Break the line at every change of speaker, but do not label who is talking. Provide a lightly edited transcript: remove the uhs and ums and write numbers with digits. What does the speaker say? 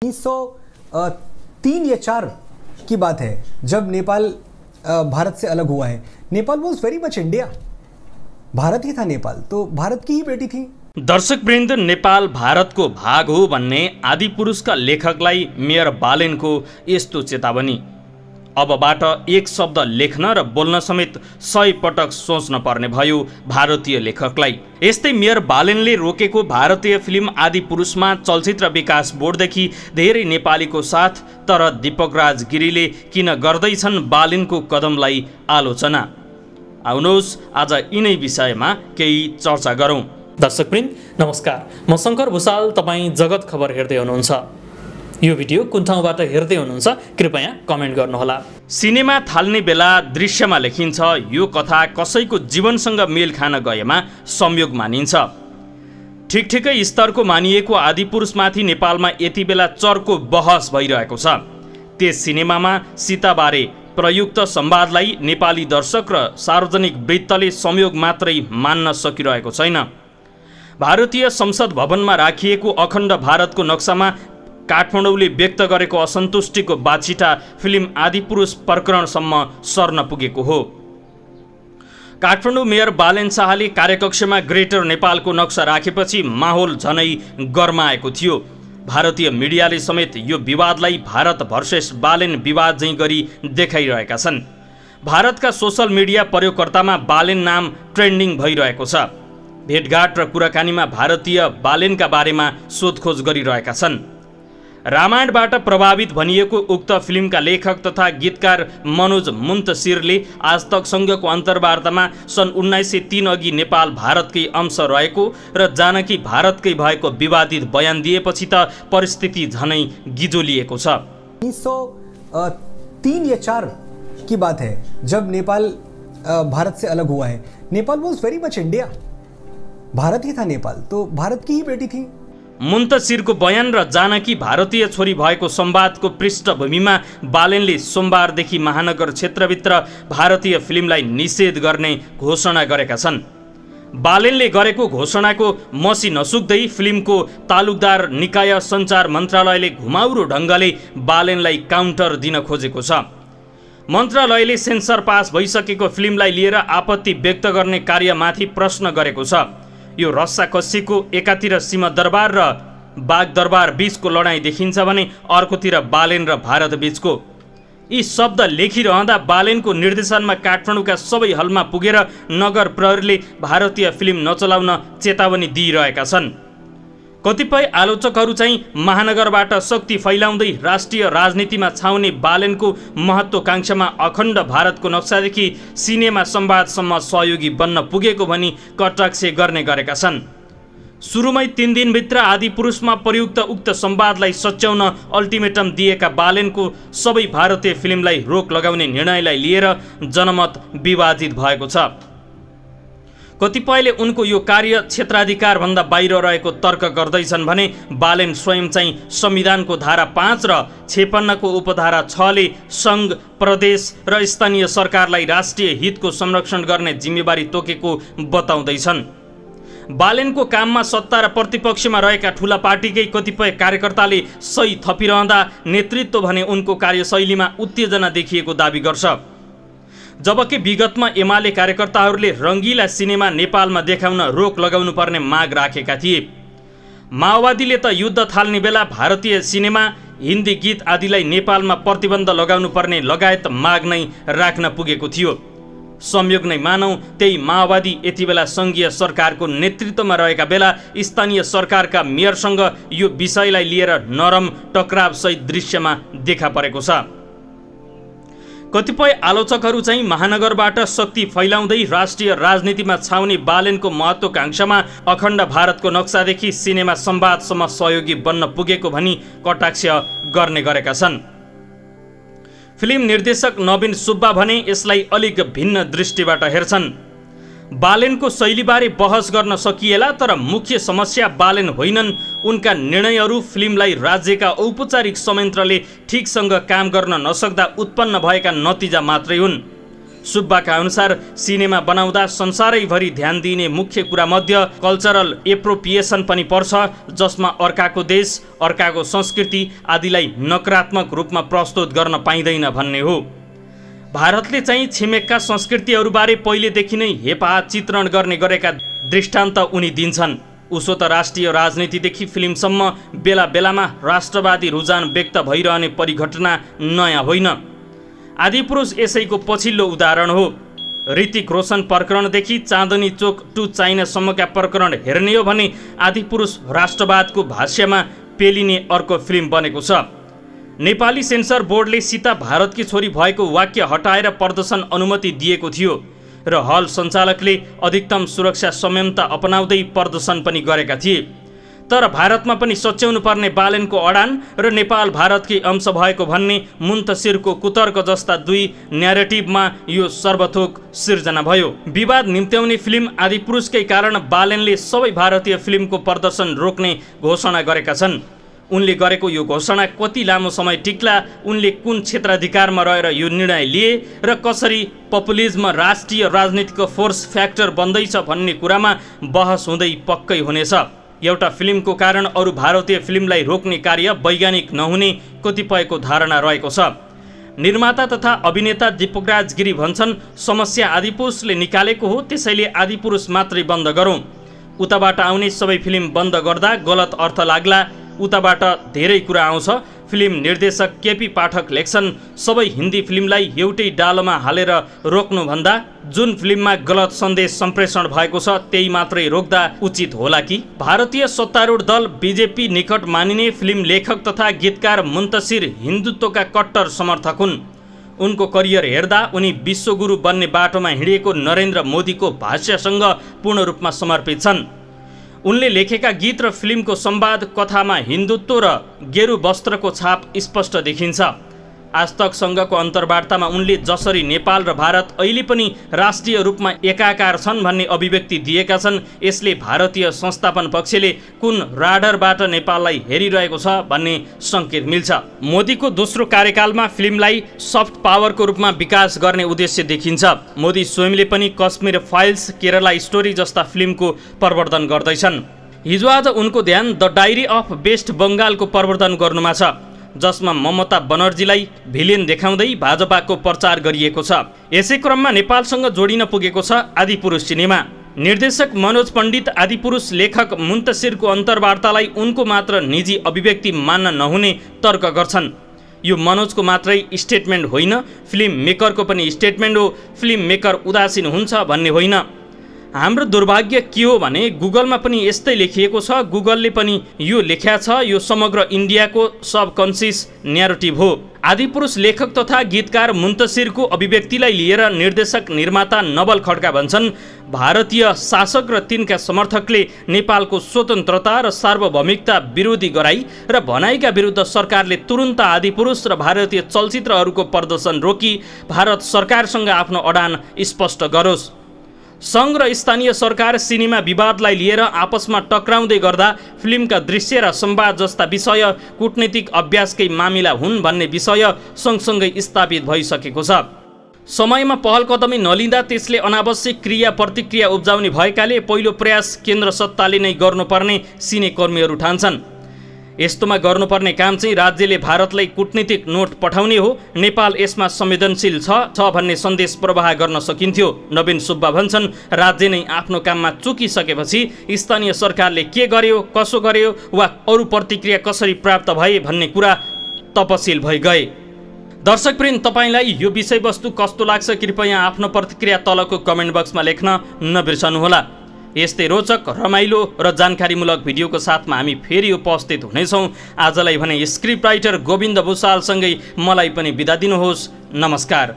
1903 या 4 की बात है जब नेपाल भारत से अलग हुआ है। Nepal was very much India, Bharat ही था नेपाल, तो भारत की ही बेटी थी।
दर्शकवृन्द, नेपाल भारतको भाग हो भन्ने आदिपुरुषका लेखकलाई मेयर बालेनको यस्तो चेतावनी। अबबाट एक शब्द लेख्न र बोल्न समेत 100 पटक सोच्न पर्ने भयो भारतीय लेखकलाई। यस्तै मेयर बालेनले रोकेको भारतीय फिल्म आदिपुरुषमा चलचित्र विकास बोर्डदेखि धेरै नेपालीको साथ, तर दीपकराज गिरीले किन गर्दैछन् बालेनको कदमलाई आलोचना। आउनुहोस् आज यिनै विषयमा केही चर्चा गरौँ।
दर्शकवृन्द नमस्कार, म शङ्कर भुसाल, तपाईँ जगत खबर हेर्दै हुनुहुन्छ। यो भिडियो कुन ठाउँबाट हेर्दै हुनुहुन्छ कृपया कमेन्ट गर्नुहोला।
सिनेमा थाल्ने बेला दृश्यमा लेखिन्छ यो कथा कसैको जीवनसँग मेल खान गएमा संयोग मानिन्छ। ठिकठिकै स्तरको मानिएको आदिपुरुषमाथि नेपालमा यति बेला चर्को बहस भइरहेको छ। त्यस सिनेमामा सीताबारे प्रयुक्त संवादलाई नेपाली दर्शक र सार्वजनिक वृत्तले संयोग मात्रै मान्न सकिरहेको छैन। भारतीय संसद भवनमा राखिएको अखण्ड भारतको नक्सामा काठमाडौँले व्यक्त गरेको असन्तुष्टिको बाछिटा फिल्म आदिपुरुष प्रकरणसम्म सर्न पुगेको हो। काठमाडौँ मेयर बालेन शाहले कार्यकक्षमा ग्रेटर नेपालको नक्सा राखेपछि माहौल झनै गरमाएको थियो। भारतीय मिडियाले समेत यो विवादलाई भारत भर्सेस बालेन विवाद झैँ गरी देखाइरहेका छन्। भारतका सोसल मिडिया प्रयोगकर्तामा बालेन नाम ट्रेन्डिङ भइरहेको छ। भेटघाट र कुराकानीमा भारतीय बालेनका बारेमा सोधखोज गरिरहेका छन्। रामायणबाट प्रभावित भनिएको उक्त फिल्मका लेखक तथा गीतकार मनोज मुन्तसिरले आजतकसँगको अन्तर्वार्तामा सन् 1903 अघि नेपाल भारतकै अंश रहेको र जानकी भारतकै भएको विवादित बयान दिएपछि त परिस्थिति झनै गिजोलिएको छ।
1903 या 4 की बात है जब नेपाल भारत से अलग हुआ है। Nepal was very much India, Bharat ही था नेपाल, तो भारत की ही बेटी थी।
मुन्तसिरको बयान र जानकी भारतीय छोरी भएको संवादको पृष्ठभूमिमा बालेनले सोमबारदेखि महानगर क्षेत्रभित्र भारतीय फिल्मलाई निषेध गर्ने घोषणा गरेका छन्। बालेनले गरेको घोषणाको मसी नसुक्दै फिल्मको तालुकदार निकाय सञ्चार मन्त्रालयले घुमाउरो ढङ्गले बालेनलाई काउन्टर दिन खोजेको छ। मन्त्रालयले सेन्सर पास भइसकेको फिल्मलाई लिएर आपत्ति व्यक्त गर्ने कार्यमाथि प्रश्न गरेको छ। यो रस्साकस्सीको एकातिर सिंहदरबार र बागदरबार बीचको लडाईँ देखिन्छ भने अर्कोतिर बालेन र भारत बीचको। यी शब्द लेखिरहँदा बालेनको निर्देशनमा काठमाडौँका सबै हलमा पुगेर नगर प्रहरीले भारतीय फिल्म नचलाउन चेतावनी दिइरहेका छन्। कतिपय आलोचकहरू चाहिँ महानगरबाट शक्ति फैलाउँदै राष्ट्रिय राजनीतिमा छाउने बालेनको महत्त्वाकांक्षामा अखण्ड भारतको नक्सादेखि सिनेमा संवादसम्म सहयोगी बन्न पुगेको भनी कटाक्ष गर्ने गरेका छन्। सुरुमै 3 दिनभित्र आदिपुरुषमा प्रयुक्त उक्त संवादलाई सच्याउन अल्टिमेटम दिएका बालेनको सबै भारतीय फिल्मलाई रोक लगाउने निर्णयलाई लिएर जनमत विवादित भएको छ। कतिपयले उनको यो कार्य क्षेत्राधिकार भन्दा बाहिर रहेको तर्क गर्दैछन् भने बालेन स्वयं चाहिँ संविधानको धारा 5 र 56 को उपधारा 6 ले संघ, प्रदेश र स्थानीय सरकारलाई राष्ट्रिय हितको संरक्षण गर्ने जिम्मेवारी तोकेको बताउँदैछन्। बालेनको काममा सत्ता र प्रतिपक्षमा रहेका ठूला पार्टीकै कतिपय कार्यकर्ताले सही थपिरहँदा नेतृत्व भने उनको कार्यशैलीमा उत्तेजना देखिएको दाबी गर्छ। जबकि विगतमा एमाले कार्यकर्ताहरूले रङ्गिला सिनेमा नेपालमा देखाउन रोक लगाउनु पर्ने माग राखेका थिए। माओवादीले त युद्ध थाल्ने बेला भारतीय सिनेमा, हिन्दी गीत आदिलाई नेपालमा प्रतिबन्ध लगाउनु पर्ने लगायत माग नै राख्न पुगेको थियो। संयोग नै मानौँ त्यही माओवादी यति बेला सङ्घीय सरकारको नेतृत्वमा रहेका बेला स्थानीय सरकारका मेयरसँग यो विषयलाई लिएर नरम टकरावसहित दृश्यमा देखा परेको छ। कतिपय आलोचकहरू चाहिँ महानगरबाट शक्ति फैलाउँदै राष्ट्रिय राजनीतिमा छाउने बालेनको महत्त्वाकांक्षामा अखण्ड भारतको नक्सादेखि सिनेमा संवादसम्म सहयोगी बन्न पुगेको भनी कटाक्ष गर्ने गरेका छन्। फिल्म निर्देशक नवीन सुब्बा भने यसलाई अलिक भिन्न दृष्टिबाट हेर्छन्। बालेनको शैलीबारे बहस गर्न सकिएला, तर मुख्य समस्या बालेन होइनन्, उनका निर्णयहरू फिल्मलाई राज्यका औपचारिक संयन्त्रले ठिकसँग काम गर्न नसक्दा उत्पन्न भएका नतिजा मात्रै हुन्। सुब्बाका अनुसार सिनेमा बनाउँदा संसारैभरि ध्यान दिइने मुख्य कुरा मध्ये कल्चरल एप्रोप्रिएसन पनि पर्छ, जसमा अर्काको देश, अर्काको संस्कृति आदिलाई नकारात्मक रूपमा प्रस्तुत गर्न पाइँदैन भन्ने हो। भारतले चाहिँ छिमेकका संस्कृतिहरूबारे पहिलेदेखि नै हेपा चित्रण गर्ने गरेका दृष्टान्त उनी दिन्छन्। उसो त राष्ट्रिय राजनीतिदेखि फिल्मसम्म बेला बेलामा राष्ट्रवादी रुझान व्यक्त भइरहने परिघटना नयाँ होइन। आदिपुरुष यसैको पछिल्लो उदाहरण हो। ऋतिक रोशन प्रकरणदेखि चाँदनी चोक टु चाइनासम्मका प्रकरण हेर्ने हो भने आदिपुरुष राष्ट्रवादको भाष्यमा पेलिने अर्को फिल्म बनेको छ। नेपाली सेन्सर बोर्डले सीता भारतकी छोरी भएको वाक्य हटाएर प्रदर्शन अनुमति दिएको थियो र हल सञ्चालकले अधिकतम सुरक्षा संयमता अपनाउँदै प्रदर्शन पनि गरेका थिए। तर भारतमा पनि सच्याउनु पर्ने बालेनको अडान र नेपाल भारतकै अंश भएको भन्ने मुन्तसिरको कुतर्क जस्ता दुई न्यारेटिभमा यो सर्वथोक सिर्जना भयो। विवाद निम्त्याउने फिल्म आदिपुरुषकै कारण बालेनले सबै भारतीय फिल्मको प्रदर्शन रोक्ने घोषणा गरेका छन्। उनले गरेको यो घोषणा कति लामो समय टिक्ला, उनले कुन क्षेत्राधिकारमा रहेर यो निर्णय लिए र कसरी पपुलिज्म राष्ट्रिय राजनीतिको फोर्स फ्याक्टर बन्दैछ भन्ने कुरामा बहस हुँदै पक्कै हुनेछ। एउटा फिल्मको कारण अरू भारतीय फिल्मलाई रोक्ने कार्य वैज्ञानिक नहुने कतिपयको धारणा रहेको छ। निर्माता तथा अभिनेता दीपकराज गिरी भन्छन्, समस्या आदिपुरुषले निकालेको हो, त्यसैले आदिपुरुष मात्रै बन्द गरौँ। उताबाट आउने सबै फिल्म बन्द गर्दा गलत अर्थ लाग्ला। उताबाट धेरै कुरा आउँछ। फिल्म निर्देशक केपी पाठक लेख्छन्, सबै हिन्दी फिल्मलाई एउटै डालोमा हालेर रोक्नुभन्दा जुन फिल्ममा गलत सन्देश सम्प्रेषण भएको छ त्यही मात्रै रोक्दा उचित होला कि? भारतीय सत्तारूढ दल बीजेपी निकट मानिने फिल्म लेखक तथा गीतकार मुन्तसिर हिन्दुत्वका कट्टर समर्थक हुन्। उनको करियर हेर्दा उनी विश्वगुरु बन्ने बाटोमा हिँडेको नरेन्द्र मोदीको भाष्यसँग पूर्ण रूपमा समर्पित छन्। उनले लेखेका गीत र फिल्मको संवाद कथामा हिन्दुत्व र गेरु वस्त्रको छाप स्पष्ट देखिन्छ। आजतकसँगको अन्तर्वार्तामा उनले जसरी नेपाल र भारत अहिले पनि राष्ट्रिय रूपमा एकाकार छन् भन्ने अभिव्यक्ति दिएका छन्, यसले भारतीय संस्थापन पक्षले कुन राडरबाट नेपाललाई हेरिरहेको छ भन्ने सङ्केत मिल्छ। मोदीको दोस्रो कार्यकालमा फिल्मलाई सफ्ट पावरको रूपमा विकास गर्ने उद्देश्य देखिन्छ। मोदी स्वयंले पनि कश्मीर फाइल्स, केरला स्टोरी जस्ता फिल्मको प्रवर्धन गर्दैछन्। हिजो आज उनको ध्यान द डायरी अफ वेस्ट बङ्गालको प्रवर्धन गर्नुमा छ, जसमा ममता बनर्जीलाई भिलेन देखाउँदै भाजपाको प्रचार गरिएको छ। यसै क्रममा नेपालसँग जोडिन पुगेको छ आदिपुरुष सिनेमा। निर्देशक मनोज पण्डित आदिपुरुष लेखक मुन्तसिरको अन्तर्वार्तालाई उनको मात्र निजी अभिव्यक्ति मान्न नहुने तर्क गर्छन्। यो मनोजको मात्रै स्टेटमेन्ट होइन, फिल्म मेकरको पनि स्टेटमेन्ट हो। फिल्म मेकर उदासीन हुन्छ भन्ने होइन। हाम्रो दुर्भाग्य के हो भने गुगलमा पनि यस्तै लेखिएको छ। गुगलले पनि यो लेख्या छ, यो समग्र इन्डियाको सबकन्सियस न्यारेटिभ हो। आदिपुरुष लेखक तथा गीतकार मुन्तसिरको अभिव्यक्तिलाई लिएर निर्देशक निर्माता नवल खड्का भन्छन्, भारतीय शासक र तिनका समर्थकले नेपालको स्वतन्त्रता र सार्वभौमिकता विरोधी गराई र भनाइका विरुद्ध सरकारले तुरुन्त आदिपुरुष र भारतीय चलचित्रहरूको प्रदर्शन रोकी भारत सरकारसँग आफ्नो अडान स्पष्ट गरोस्। सङ्घ र स्थानीय सरकार सिनेमा विवादलाई लिएर आपसमा टक्राउँदै गर्दा फिल्मका दृश्य र संवाद जस्ता विषय कूटनीतिक अभ्यासकै मामिला हुन् भन्ने विषय सँगसँगै स्थापित भइसकेको छ। समयमा पहल कदमी नलिँदा त्यसले अनावश्यक क्रिया प्रतिक्रिया उब्जाउने भएकाले पहिलो प्रयास केन्द्र सत्ताले नै गर्नुपर्ने सिनेकर्मीहरू ठान्छन्। यस्तोमा गर्नुपर्ने काम चाहिँ राज्यले भारतलाई कूटनीतिक नोट पठाउने हो। नेपाल यसमा संवेदनशील छ भन्ने सन्देश प्रवाह गर्न सकिन्थ्यो। नवीन सुब्बा भन्छन्, राज्य नै आफ्नो काममा चुकिसकेपछि स्थानीय सरकारले के गर्यो, कसो गर्यो वा अरू प्रतिक्रिया कसरी प्राप्त भए भन्ने कुरा तपसिल भइ गए। दर्शकवृन्द, तपाईलाई यो विषयवस्तु कस्तो लाग्छ कृपया आफ्नो प्रतिक्रिया तलको कमेन्ट बक्समा लेख्न नबिर्सनुहोला। यस्तै रोचक, रमाइलो र जानकारीमूलक भिडियोको साथमा हामी फेरि उपस्थित हुनेछौँ। आजलाई भने स्क्रिप्ट राइटर गोविन्द भुसालसँगै मलाई पनि बिदा दिनुहोस्। नमस्कार।